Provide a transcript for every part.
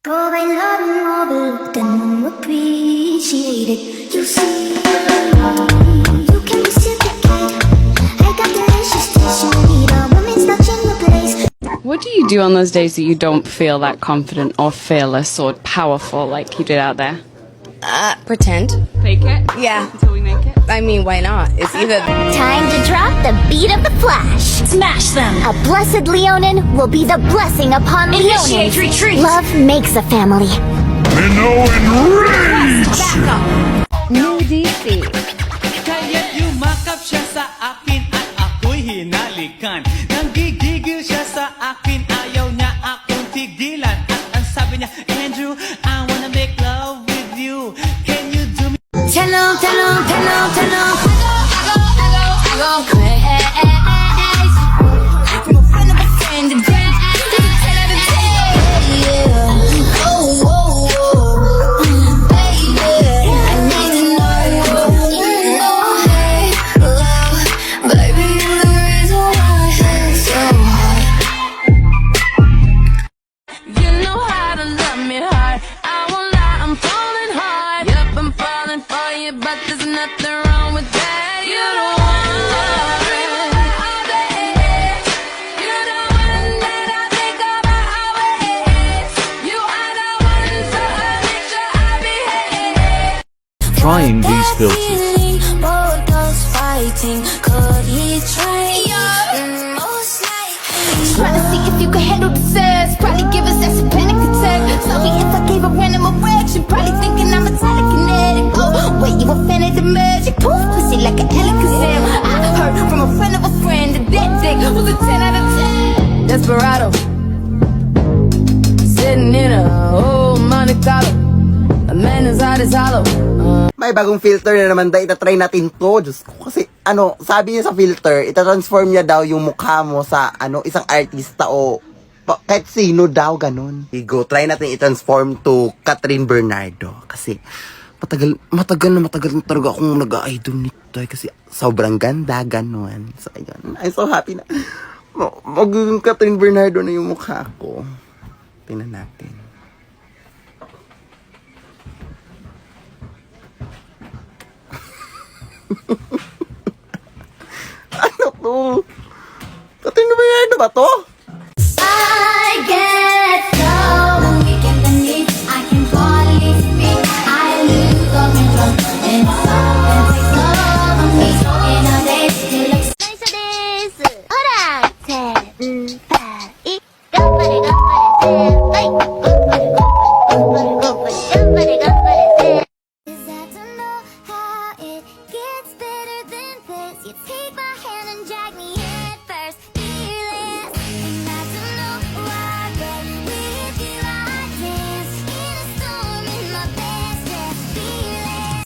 Go by loving overlooked and won't appreciate it. You see, you can reciprocate. I got delicious taste. You need a woman's touch in your place. What do you do on those days that you don't feel that confident or fearless or powerful like you did out there? Pretend. Fake it? Yeah. Until we make it? I mean, why not? It's either. Time to drop the beat of the Flash. Smash them! A blessed Leonin will be the blessing upon Initiate Leonins. retreat! Love makes a family. Minnow enraged! Back up! New DC. Kaya't yumakap siya sa akin at ako'y hinalikan. Nanggigigil siya sa akin, ayaw niya akong tigilan. At ang sabi niya, Andrew, I wanna make love with you. Can you do me? Tell 'em, tell 'em, tell 'em, tell 'em. I go crazy. From a friend of a friend to death. But there's nothing wrong with that. You don't want love, baby. You're the one that I think about always. You are the one, so I make sure I behave. Trying these filters. Both us fighting. Could he try? Most likely. Trying to see if you can handle the sex. Probably give us that panic attack. Sorry if I gave a random erection. Probably thinking I'm a telekinetic. Oh, wait, you offended the magic? Poof, pussy like an Alakazam. I heard from a friend of a friend that that dick was a 10 out of 10. Desperado. Sitting in a old Monte Carlo. A man as hot as hollow. May bagong filter na naman daw, itatry natin to. Diyos ko, kasi sabi niya sa filter, itatransform niya daw yung mukha mo sa isang artista o kahit sino daw, ganun. Go, try natin i-transform to Catherine Bernardo. Kasi matagal na talaga akong nag-idol nito. Kasi sobrang ganda, ganun. So, ayun. I'm so happy na magiging Catherine Bernardo na yung mukha ko. Tingnan natin. Ano to? Catherine Bernardo ba to? I get so weak in the knees. I can hardly speak. I lose all control. And something takes over me. In a day, you look nice this. Alright, 10, 5,頑張れ頑張れ はい、頑張れ頑張れ Is that to know how it gets better than this? You take my hand and drag me head first, fearless. And that's to know why, but with you I dance in a storm in my best dress, fearless.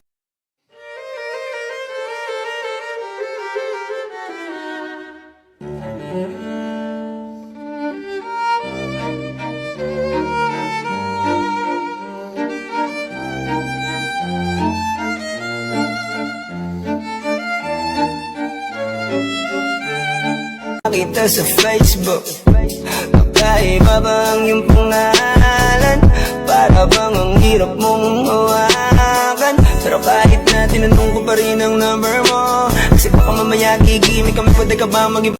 Nakita sa Facebook, magkaiba ba ang iyong pangalan? Para bang ang hirap mong hawakan? Pero kahit na tinanong ko pa rin ang number mo, kasi baka mamaya gigimik kami, pwede ka ba mag-iba?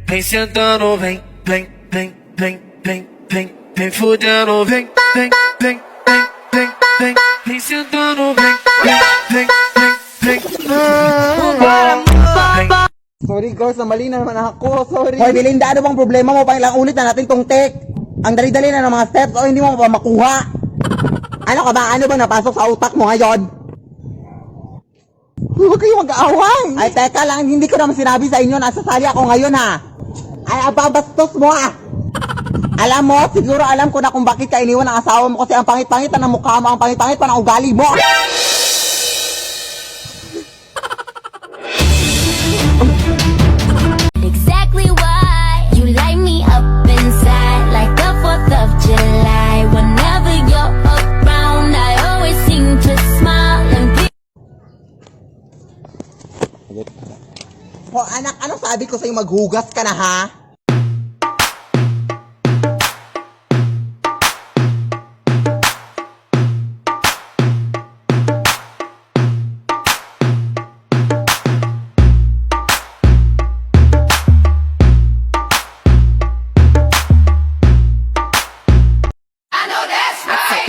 Vem sentando, vem fudendo, vem sentando, Sorry girls, mali na naman ako. Sorry. Hoy, Belinda, ano bang problema mo? Pang ilang ulit na natin tong take. Ang dali-dali na ng mga steps o hindi mo pa makuha. Ano ka ba? Ano ba napasok sa utak mo ngayon? Huwag kayo mag-aaway. Ay, teka lang. Hindi ko naman sinabi sa inyo. Nasasali ako ngayon, ha? Ay, ababastos mo, ah. Alam mo, siguro alam ko na kung bakit ka iniwan ng asawa mo kasi ang pangit-pangit na ng mukha mo, ang pangit-pangit pa ng ugali mo. Exactly why you light me up inside like the 4th of July. Whenever you're around, I always seem to smile and be. O anak, ano sabi ko sa'yo maghugas ka na ha?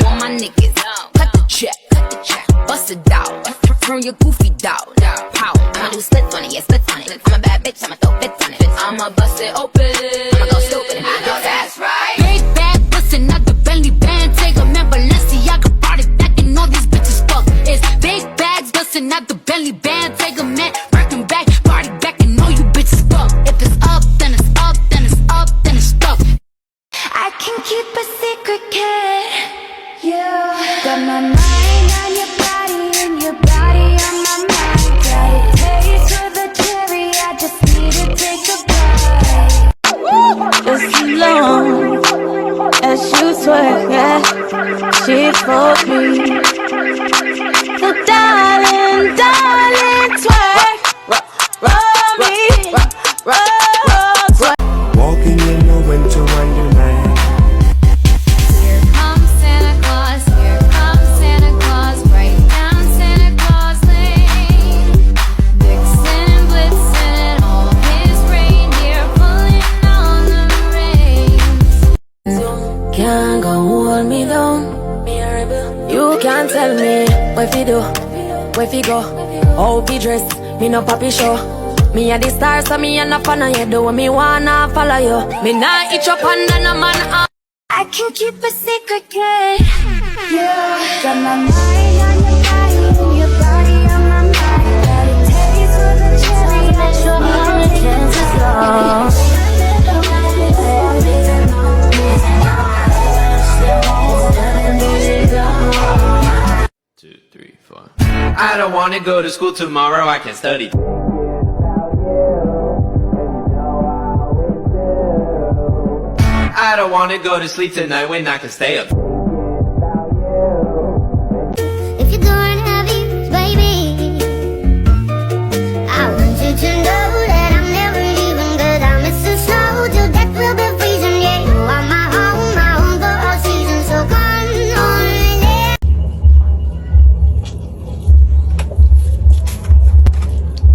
All my niggas, cut the check, bust it out, turn your goofy dog, pow. I'ma do splits on it, yeah, splits on it. I'm a bad bitch, I'ma throw fits on it. I'ma bust it open, I'ma go stupid. I know that's right. Big bag, bustin' out the Bentley band, take a man, Balenciaga brought it back, and all these bitches fuck. It's big bags, bustin' out the Bentley band, take a man, working back, party back, and all you bitches fuck. If it's up, then it's up, then it's up, then it's stuck. I can keep a secret, kid. You got my mind on your body and your body on my mind. Got a taste for the cherry, I just need to take a bite. Just as long as you twerk, yeah, she for me. So darling, darling, twerk, roll me, roll, twerk. Walking in a winter wonderland. Here comes Santa Claus, here comes Santa Claus, right down Santa Claus Lane. Vixen, Blitzen, all his reindeer pulling on the reins. Can't go hold me down. You can't tell me what fi do, where fi go, how fi dress. Me no papi show. Me a the star, so me a no fan of you. Do what me wanna follow you. Me nah itch up under no man. I can keep a secret, kid. You got my mind on your body and your body on my mind. Got a taste for the cherry, I sure all the chances lost. 2, 3, 4. I don't wanna go to school tomorrow, I can study. I don't wanna go to sleep tonight when I can stay up. If you're going heavy, baby, I want you to know that I'm never leaving. 'Cause I miss the snow till death will be freezing. Yeah, you are my home for all seasons. So come on in.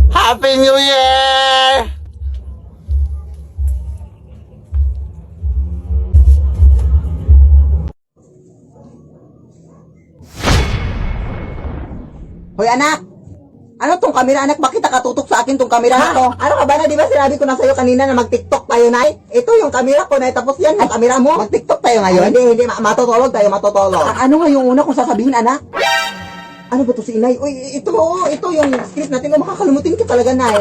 Happy New Year! Hoy anak! Ano tong kamera anak? Bakit nakatutok sa akin tong kamera na to? Ano ka ba na? Di ba sinabi ko na sa'yo kanina na mag-tiktok tayo, Nay? Ito yung kamera ko, Nay. Tapos yan, yung kamera mo. Mag-tiktok tayo ngayon? Hindi. Matutulog tayo, matutulog. Ano nga yung una kong sasabihin, anak? Ano ba to si Inay? Uy, ito yung script natin. Makakalimutin ka talaga, Nay.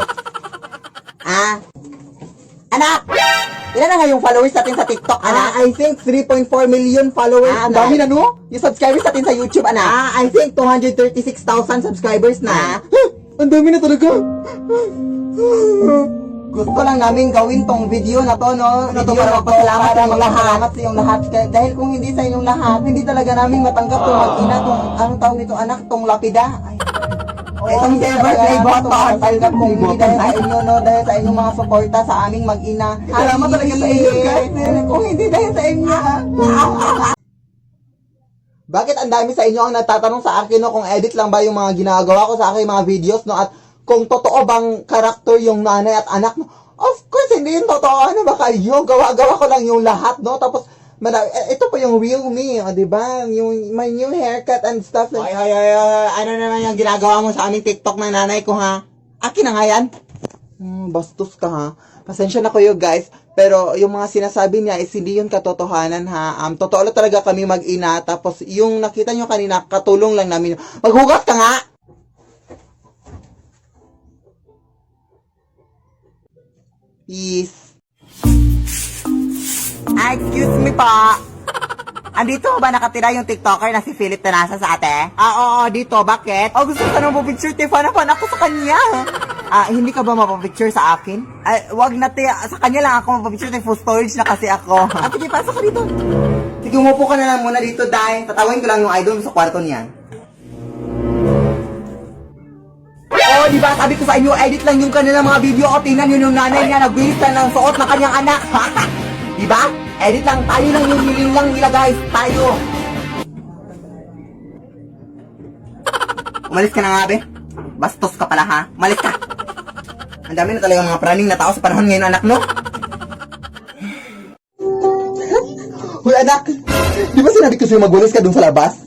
Anak! Ilan na nga yung followers natin sa TikTok, anak? I think 3.4 million followers na. Ang dami na, no? Yung subscribers natin sa YouTube, anak? I think 236,000 subscribers na. Ang dami na talaga. Gusto lang namin gawin tong video na to, no? Video para magpasalamat sa inyong lahat. Sa inyong lahat. Dahil kung hindi sa inyong lahat, hindi talaga namin matanggap tong mag-ina, tong, anong tawag nito, anak? Tong lapida. Itong birthday button. Tanggap kong hindi dahil sa inyo, no? Dahil sa inyong mga suporta sa aming mag-ina. Salamat talaga sa inyo, guys. Kung hindi dahil sa inyo. Bakit ang dami sa inyo ang nagtatanong sa akin, no? Kung edit lang ba yung mga ginagawa ko sa aking mga videos, no? At kung totoo bang karakter yung nanay at anak, no? Of course, hindi yung totoo. Ano ba kayo? Gawa-gawa ko lang yung lahat, no? Tapos, ito po yung real me, diba? Yung my new haircut and stuff. Ay, ano naman yung ginagawa mo sa aming TikTok ng nanay ko, ha? Akin na nga yan. Bastos ka, ha? Pasensya na kayo, guys. Pero yung mga sinasabi niya is hindi yun katotohanan, ha? Totoo lang talaga kami mag-ina. Tapos yung nakita nyo kanina, katulong lang namin. Maghugas ka nga! Peace. Excuse me po. Andito ba nakatira yung TikToker na si Philip Tanasa sa ate? Oo, dito. Bakit? Gusto ka nang mapapicture, Tiffany ako sa kanya. Hindi ka ba mapapicture sa akin? Wag na, sa kanya lang ako mapapicture. Full storage na kasi ako. Sige, pasok ka dito. Sige, umupo ka na lang muna dito, Day. Tatawin ko lang yung idol sa kwarto niyan. Di ba? Sabi ko sa inyo, edit lang yung kanilang mga video. Tingnan yun yung nanay niya, nagbihis na ng suot ng kanyang anak. Di ba? Edit lang, tayo lang yung hiling lang nila, guys. Tayo. Umalis ka na nga, be. Bastos ka pala, ha? Umalis ka. Ang dami na talaga mga praning na tao sa panahon ngayon, anak, no? Uy, anak. Di ba sinabi ko sa'yo magulis ka dun sa labas?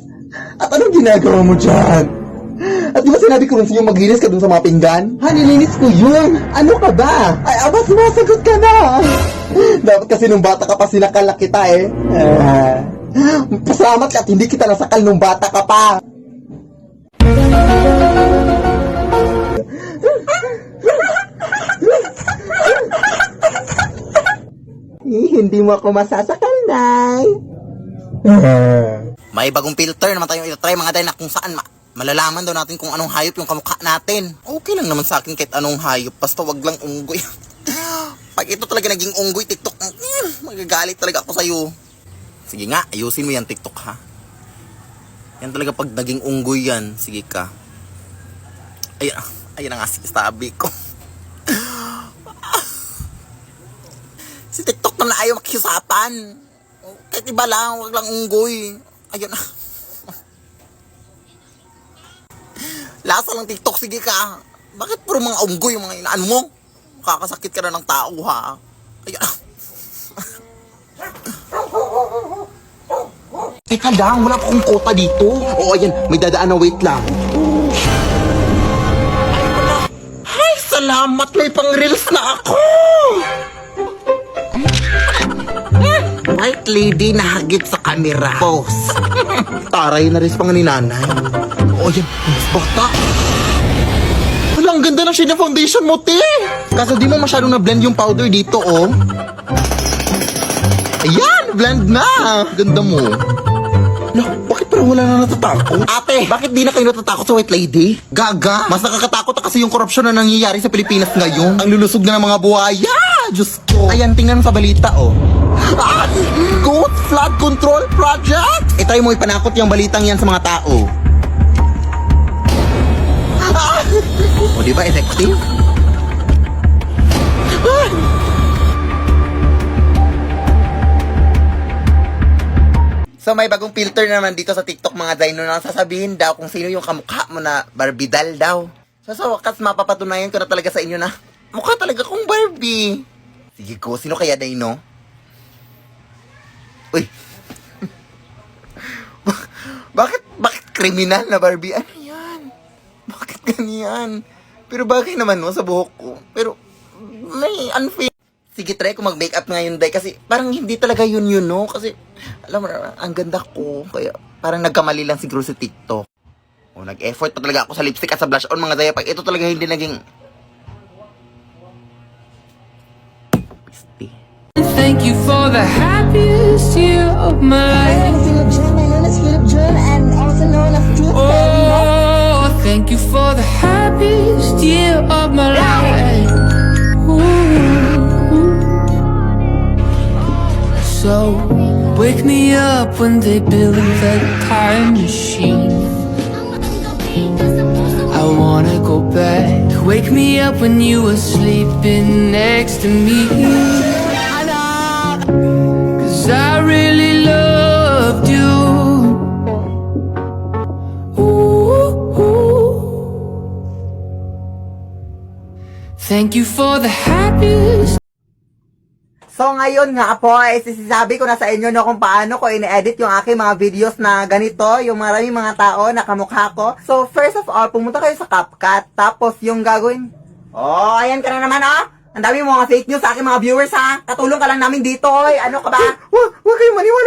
At anong ginagawa mo dyan? At di ba sinabi ko rin sa'yo maglinis ka dun sa mga pinggan? Ha, nilinis ko yun. Ano ka ba? Ay, aba, sumasagot ka na. Dapat kasi nung bata ka pa sinakal na kita eh. Pasalamat ka at hindi kita nasakal nung bata ka pa. Hindi mo ako masasakal, Nay. May bagong filter naman tayong itatry mga day na kung saan malalaman daw natin kung anong hayop yung kamukha natin. Okay lang naman sa akin kahit anong hayop, basta wag lang unggoy. Pag ito talaga naging unggoy, TikTok, magagalit talaga ako sa'yo. Sige nga, ayusin mo yan, TikTok, ha? Yan talaga pag naging unggoy yan, sige ka. Ayan na nga sabi ko. Si TikTok na ayaw makiusapan. Kahit iba lang, wag lang unggoy. Ayun na. Lasa lang TikTok, sige ka. Bakit puro mga unggoy yung mga inaan mo? Kakasakit ka na ng tao, ha? Ayun. Teka lang, wala pa akong kota dito. Oo, ayan, may dadaan na wait lang. Ay, salamat, may pang-reels na ako. White lady na hagit sa camera. Pose. Taray na rin pa nga ni nanay. Oo, ayan, mas bata. Wala, ang ganda ng shade na foundation mo, te. Kaso di mo masyadong na-blend yung powder dito, oh. Ayan, blend na. Ganda mo. No, bakit parang wala na natatakot? Ate, bakit di na kayo natatakot sa white lady? Gaga, mas nakakatakot na kasi yung korupsyon na nangyayari sa Pilipinas ngayon. Ang lulusog na ng mga buhaya. Diyos ko. Ayan, tingnan sa balita, oh. Goat Flood Control Project. Try mo ipanakot yung balitang yan sa mga tao. O, diba effective? So, may bagong filter naman dito sa TikTok mga Dino na sasabihin daw kung sino yung kamukha mo na Barbidal daw. So, sa wakas, mapapatunayan ko na talaga sa inyo na mukha talaga kong Barbie. Sige ko, sino kaya Dino? Uy. Bakit kriminal na Barbie? Ano yan? Bakit ganyan? Pero bagay naman no sa buhok ko. Pero may unfair. Sige, try ko mag-makeup ngayon, Day. Kasi parang hindi talaga yun, no? Kasi, alam mo na, ang ganda ko. Kaya parang nagkamali lang siguro sa TikTok. O, nag-effort pa talaga ako sa lipstick at sa blush on, mga Day. Pag ito talaga hindi naging... Thank you for the happiest year of my life. Oh, thank you for the happiest year of my life. Ooh. So, wake me up when they build that time machine. I wanna go back. Wake me up when you were sleeping next to me. I really loved you. Ooh. Thank you for the happiest. So ngayon nga po, sinasabi ko na sa inyo no kung paano ko ine-edit yung aking mga videos na ganito, yung maraming mga tao na kamukha ko. So first of all, pumunta kayo sa CapCut, tapos yung gagawin. Oh, ayan ka na naman, oh. Ang dami mo mga fake news sa aking mga viewers, ha? Katulong ka lang namin dito, oy. Ano ka ba? Huwag kayong maniwala.